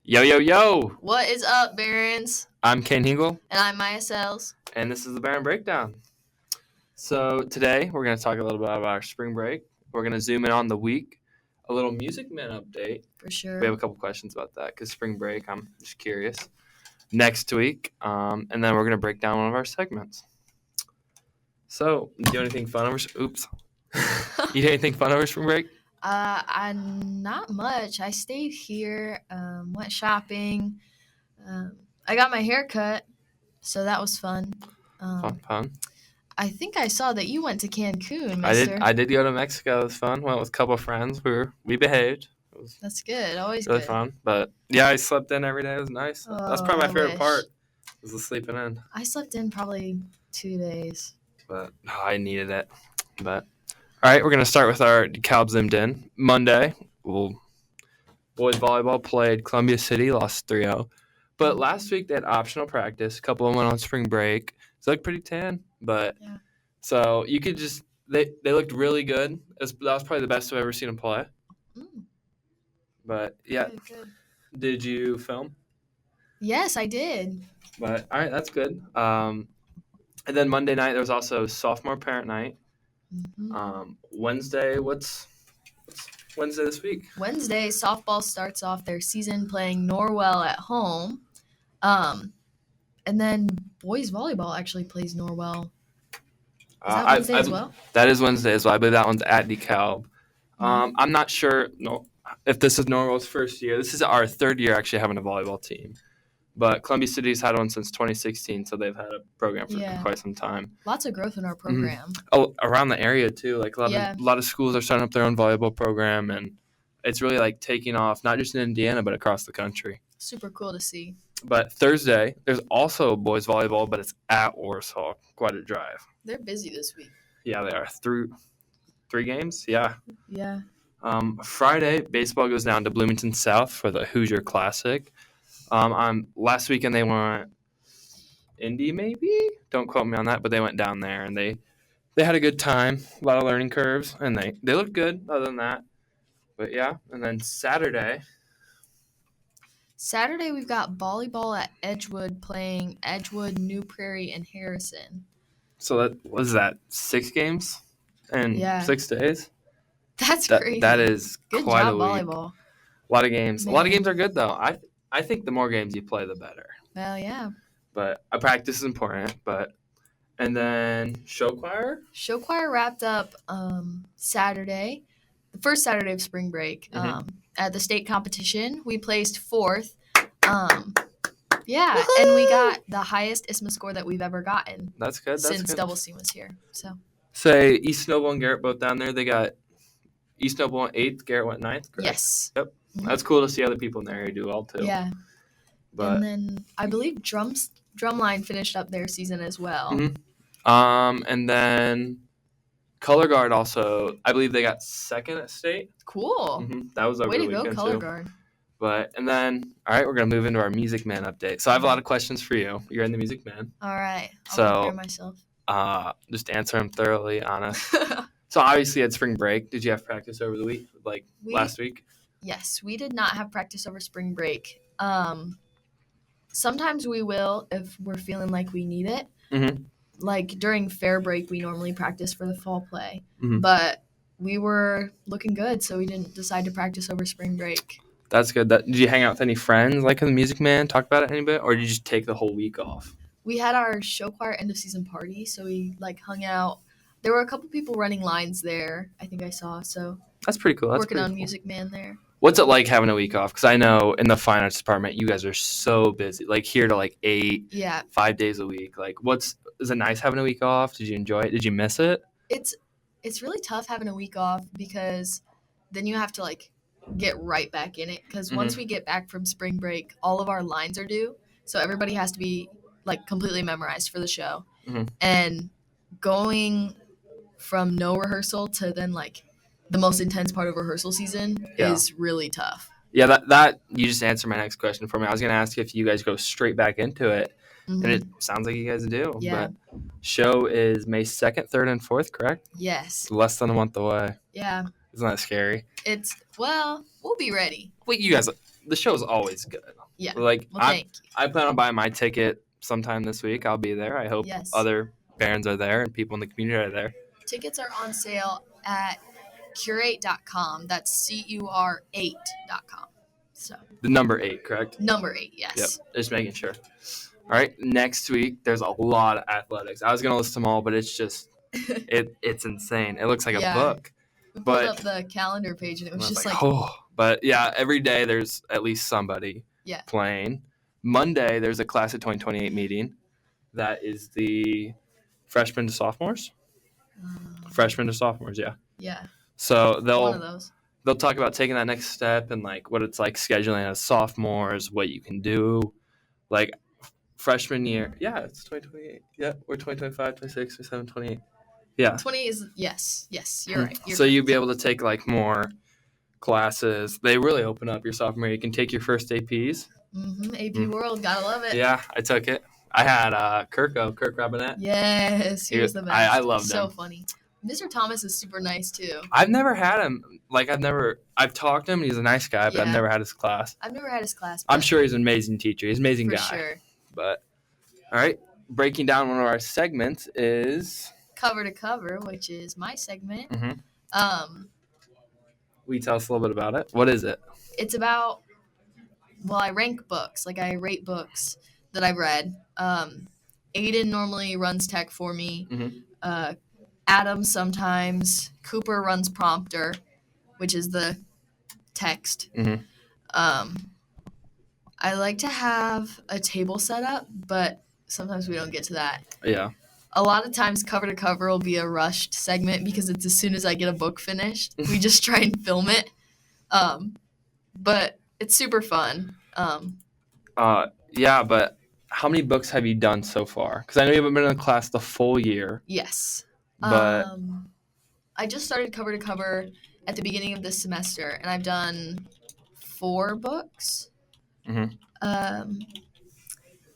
Yo, yo, yo! What is up, Barons? I'm Kane Hingle, And I'm Maya Sells. and this is the Baron Breakdown. So today we're going to talk a little bit about our spring break. We're going to zoom in on the week, a little Music Man update. For sure. We have a couple questions about that because spring break, I'm just curious. Next week, and then we're going to break down one of our segments. So, you do anything fun over? Oops. You do anything fun over spring break? I not much. I stayed here, went shopping. I got my hair cut, so that was fun. Fun. I think I saw that you went to Cancun, I mister. did go to Mexico. It was fun. Went with a couple of friends. We behaved. It was That's good. Always really good. fun. But yeah, I slept in every day. It was nice. That's probably my favorite part. Was the sleeping in. I slept in probably 2 days. But I needed it. But all right, we're gonna start with our DeKalb zoomed in. Monday, boys volleyball played Columbia City, lost 3-0. But last week they had optional practice. A couple of them went on spring break. So they looked pretty tan. But Yeah. so you could just they looked really good. That was probably the best I've ever seen them play. But yeah, Good. Did you film? Yes, I did. But all right, that's good. And then Monday night there was also sophomore parent night. Mm-hmm. Wednesday, what's Wednesday this week? Wednesday, softball starts off their season playing Norwell at home. And then boys volleyball actually plays Norwell. Is that Wednesday as well? That is Wednesday as well. I believe that one's at DeKalb. I'm not sure if this is Norwell's first year. This is our third year actually having a volleyball team. But Columbia City's had one since 2016, so they've had a program for quite some time. Lots of growth in our program. Oh, around the area too. Like a lot of schools are starting up their own volleyball program, and it's really like taking off, not just in Indiana, but across the country. Super cool to see. But Thursday, there's also boys volleyball, but it's at Warsaw. Quite a drive. They're busy this week. Yeah, they are. Three games? Yeah. Yeah. Friday, baseball goes down to Bloomington South for the Hoosier Classic. Last weekend they went Indy, maybe? Don't quote me on that, but they went down there, and they had a good time. A lot of learning curves, and they looked good other than that. But, yeah, and then Saturday, we've got volleyball at Edgewood playing Edgewood, New Prairie, and Harrison. So what is that, 6 games in 6 days? That's crazy. That is good quite job, a week. Volleyball. A lot of games. Man. A lot of games are good, though. I think the more games you play, the better. Well, yeah. But practice is important. And then show choir? Show choir wrapped up Saturday, the first Saturday of spring break. At the state competition, we placed 4th. Yeah, woo-hoo! And we got the highest ISMA score that we've ever gotten. That's good. Since Double C was here. So. Say East Noble and Garrett both down there. They got East Noble went 8th, Garrett went 9th. Correct? Yes. Yep. Mm-hmm. That's cool to see other people in the area do well too. Yeah. And then I believe Drumline finished up their season as well. Mm-hmm. And then Color Guard also, I believe they got 2nd at state. Cool. Mm-hmm. That was a way really to go, weekend Color too. Guard. And then, all right, we're going to move into our Music Man update. So I have a lot of questions for you. You're in the Music Man. All right. I'll prepare myself. Just answer them thoroughly, honest. So obviously at spring break, did you have practice over the week, last week? Yes, we did not have practice over spring break. Sometimes we will if we're feeling like we need it. Mm-hmm. Like during fair break, we normally practice for the fall play. Mm-hmm. But we were looking good, so we didn't decide to practice over spring break. That's good. Did you hang out with any friends like in the Music Man, talk about it any bit, or did you just take the whole week off? We had our show choir end of season party, so we hung out. There were a couple people running lines there, I think I saw, so that's pretty cool. That's working pretty on cool. Music Man there. What's it like having a week off? Because I know in the finance department, you guys are so busy, here to 8, 5 days a week. Is it nice having a week off? Did you enjoy it? Did you miss it? It's really tough having a week off because then you have to get right back in it. Because once we get back from spring break, all of our lines are due, so everybody has to be completely memorized for the show. Mm-hmm. And going from no rehearsal to then the most intense part of rehearsal season is really tough. Yeah, that you just answered my next question for me. I was going to ask if you guys go straight back into it, and it sounds like you guys do. Yeah. But show is May 2nd, 3rd, and 4th, correct? Yes. Less than a month away. Yeah. Isn't that scary? We'll be ready. Wait, you guys, the show's always good. Yeah. Like Well, thank you. I plan on buying my ticket sometime this week. I'll be there. I hope Yes. other parents are there and people in the community are there. Tickets are on sale at curate.com. That's CUR8.com. So The number 8, correct? number 8, Yep. yes. Just making sure. All right. Next week, there's a lot of athletics. I was gonna list them all, but it's just it's insane. It looks like a Yeah. book. We pulled But up the calendar page and it I was was just like, like oh. But yeah, every day there's at least somebody Yeah. playing. Monday there's a class of 2028 meeting. That is the freshmen to sophomores. Freshmen to sophomores, yeah. Yeah. So One of those. they'll talk about taking that next step and like what it's like scheduling as sophomores, what you can do. Like freshman year, yeah, it's 2028. Yeah, we're 2025, 26, 27, 28. Yeah. 20 is yes, you're right. So you'll be able to take like more classes. They really open up your sophomore year. You can take your first APs. AP World, gotta love it. Yeah, I took it. I had Kirk Robinette. Yes, he was the best. I loved so him. funny. Mr. Thomas is super nice too. I've never had him. Like I've talked to him. He's a nice guy, but I've Yeah. never had his class. I've never had his class. I'm but sure he's an amazing teacher. He's an amazing for guy. sure. But all right, breaking down one of our segments is Cover to cover, which is my segment. will you tell us a little bit about it? What is it? It's about I rank books. Like I rate books that I've read. Aiden normally runs tech for me. Adam sometimes. Cooper runs prompter, which is the text. I like to have a table set up, but sometimes we don't get to that. Yeah. A lot of times cover to cover will be a rushed segment because it's as soon as I get a book finished. We just try and film it. But it's super fun. Yeah, but how many books have you done so far? Because I know you haven't been in class the full year. Yes. But I just started cover to cover at the beginning of this semester, and I've done 4 books.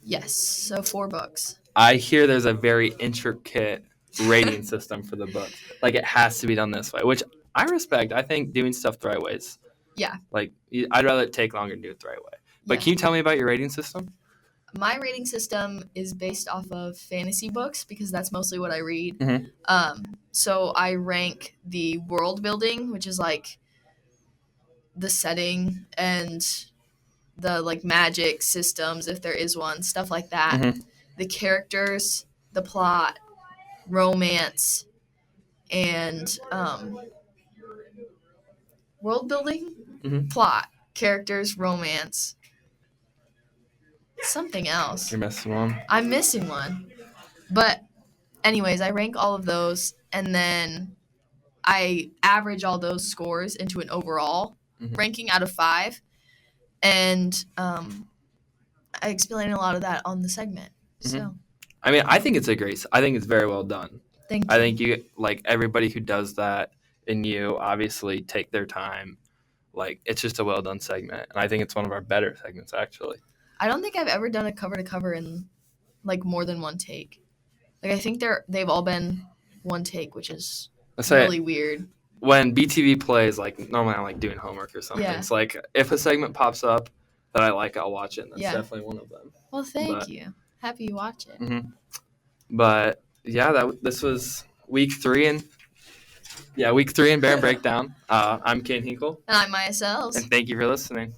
Yes, so 4 books. I hear there's a very intricate rating system for the book. Like it has to be done this way, which I respect. I think doing stuff the right way is. Yeah. Like I'd rather it take longer and do it the right way. But Yeah. can you tell me about your rating system? My rating system is based off of fantasy books because that's mostly what I read. So I rank the world building, which is like the setting and the like magic systems, if there is one, stuff like that. The characters, the plot, romance, and world building, plot, characters, romance. Something else. You're missing one. I'm missing one. But anyways, I rank all of those and then I average all those scores into an overall ranking out of 5. And I explain a lot of that on the segment. So I mean, I think it's very well done. Thank you. I think you like everybody who does that and you obviously take their time. Like it's just a well done segment. And I think it's one of our better segments actually. I don't think I've ever done a cover to cover in like more than one take. Like I think they've all been one take, which is really weird. When BTV plays, like normally I'm like doing homework or something. Yeah. It's like if a segment pops up that I like, I'll watch it. And that's definitely one of them. Well, thank you. Happy you watch it. But yeah, this was week 3 in Bear Breakdown. I'm Ken Hinkle. And I'm Maya Sells. And thank you for listening.